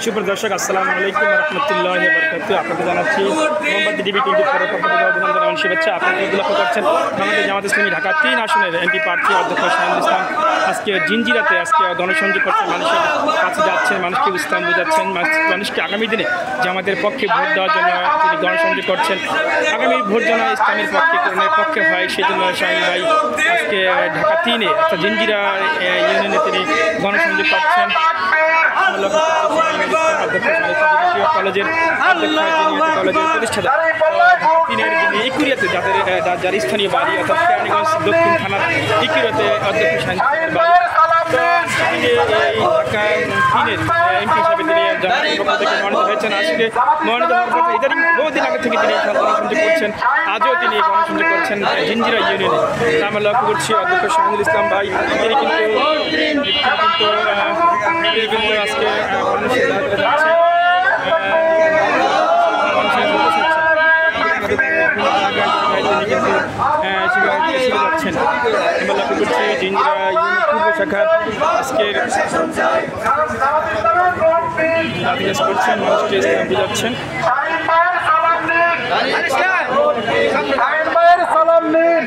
সুপ্রদর্শক আসসালামু আলাইকুম রহমতুল্লাহি ওয়া বারাকাতুহু। আপনাদের জানাচ্ছি মোহাম্মদ ডিবি 24 পক্ষ থেকে অভিনন্দন এবং শুভেচ্ছা। আপনারা লক্ষ্য করছেন বাংলাদেশ জামাত ইসলামী ঢাকা 3 আসনের এমপি প্রার্থী অধ্যক্ষ শাহিনুল ইসলাম আজকে জিঞ্জিরাতে গণসংযোগ করছেন, মানুষের কাছে যাচ্ছেন, মানুষকে ইসলাম বোঝাচ্ছেন, মানুষকে আগামী দিনে জামাতের পক্ষে ভোট দেওয়ার জন্য তিনি গণসংযোগ করছেন। আগামী ভোট যেন ইসলামের পক্ষে হয় সেই জন্য শাহিন ভাই আজকে ঢাকা 3 অর্থাৎ জিঞ্জিরা ইউনিয়নে তিনি গণসংযোগ করছেন। কলেজের প্রতিষ্ঠাতা ইকুরিয়াতে যার স্থানীয় বাড়ি অর্থাৎ কেরানীগঞ্জ দক্ষিণ থানার ইকুরিয়াতে অধ্যক্ষ শাহিনুল বাড়ি। ঢাকা 3-এর এমপি হিসাবে তিনি পক্ষ থেকে মনোনীত হয়েছেন। আজকে মনোনীত হওয়ার পর ইদানিং বহুদিন আগে থেকে তিনি গণসংযোগ করছেন, আজও তিনি গণসংযোগ করছেন জিঞ্জিরা ইউনিয়নে। আমরা লক্ষ্য করছি অধ্যক্ষ শাহিনুল ইসলাম ভাই তিনি কিন্তু আজকে মানুষের যাচ্ছেন, আমরা লক্ষ্য করছি জিঞ্জিরা ইউনিয়ন পূর্ব শাখার আজকের করছেন, মানুষকে ইসলাম বুঝাচ্ছেন। সালাম নিন।